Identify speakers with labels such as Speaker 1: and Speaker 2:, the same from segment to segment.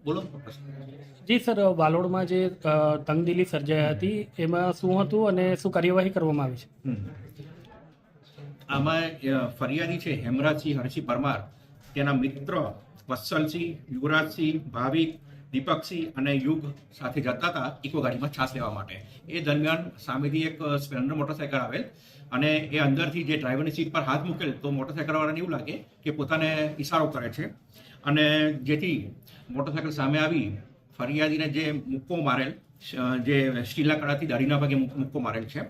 Speaker 1: બોલો.
Speaker 2: જી સર, વાલોડમાં જે તંગદિલી સર્જાઈ હતી એમાં શું હતું અને શું કાર્યવાહી કરવામાં આવી છે?
Speaker 1: આમાં ફરિયાદી છે હેમરાજસિંહ હરસિંહ પરમાર, તેના મિત્ર વત્સલસિંહ, યુવરાજસિંહ, ભાવિક, દીપકસિંહ અને યુગ સાથે જતા હતા ઇકો ગાડીમાં છાસ લેવા માટે. એ દરમિયાન સામેથી એક સ્પ્લેન્ડર મોટરસાયકલ આવેલ અને એ અંદરથી જે ડ્રાઈવરની સીટ પર હાથ મૂકેલ તો મોટરસાયકલવાળાને એવું લાગે કે પોતાને ઇશારો કરે છે અને જેથી મોટરસાયકલ સામે આવી ફરિયાદીને જે મુક્કો મારેલ, જે સ્ટીલના કડાથી દાઢીના ભાગે મુક્કો મારેલ છે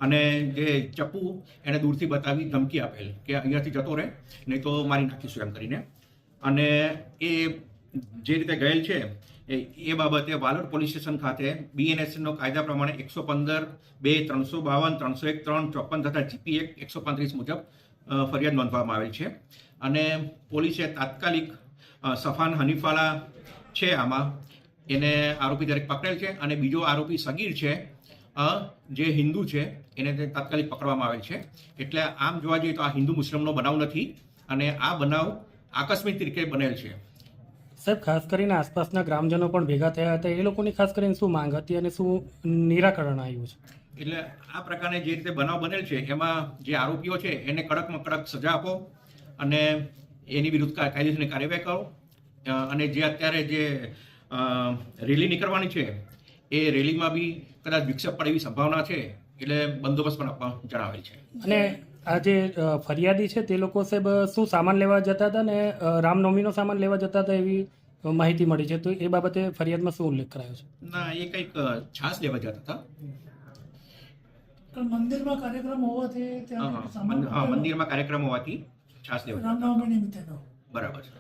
Speaker 1: અને જે ચપ્પુ એને દૂરથી બતાવી ધમકી આપેલ કે અહીંયાથી જતો રહે નહીં તો મારી નાખીશું એમ કરીને. અને એ જે રીતે ગયેલ છે એ બાબતે વાલોડ પોલીસ સ્ટેશન ખાતે BNSનો કાયદા પ્રમાણે 115(2), 352, 301(3), 54 તથા GP એક્ટ 135 મુજબ ફરિયાદ નોંધવામાં આવેલ છે. અને પોલીસે તાત્કાલિક સફાન હનીફવાલા છે આમાં, એને આરોપી તરીકે પકડેલ છે અને બીજો આરોપી સગીર છે જે હિન્દુ છે એને તાત્કાલિક પકડવામાં આવેલ છે. એટલે આમ જોવા જઈએ તો આ હિન્દુ મુસ્લિમનો બનાવ નથી અને આ બનાવ આકસ્મિક રીતે બનેલ છે.
Speaker 2: સાહેબ, ખાસ કરીને આસપાસના ગ્રામજનો પણ ભેગા થયા હતા, એ લોકોની ખાસ કરીને શું માંગ હતી અને શું નિરાકરણ આવ્યું છે?
Speaker 1: એટલે આ પ્રકારે જે રીતે બનાવ બનેલ છે એમાં જે આરોપીઓ છે એને કડકમાં કડક સજા આપો અને એની વિરુદ્ધ કાયદેસરની કાર્યવાહી કરો. અને જે અત્યારે જે રેલી નીકળવાની છે એ રેલીમાં બી કદાચ વિક્ષેપ પડે એવી સંભાવના છે, એટલે બંદોબસ્ત પણ આપવા જણાવેલ છે.
Speaker 2: અને આ જે ફરિયાદી છે તે લોકો સાહેબ શું સામાન લેવા જતા હતા ને રામનવમીનો સામાન લેવા જતા હતા એવી માહિતી મળી છે, તો એ બાબતે ફરિયાદમાં શું ઉલ્લેખ કરાયો છે?
Speaker 1: ના, એ કંઈક છાસ લેવા જતા હતા.
Speaker 3: મંદિરમાં કાર્યક્રમ હોવાથી ત્યાં
Speaker 1: મંદિરમાં કાર્યક્રમ હોવાથી છાસ લેવા જતા હતા.
Speaker 3: રામનવમી નિમિત્તેનો.
Speaker 1: બરાબર છે.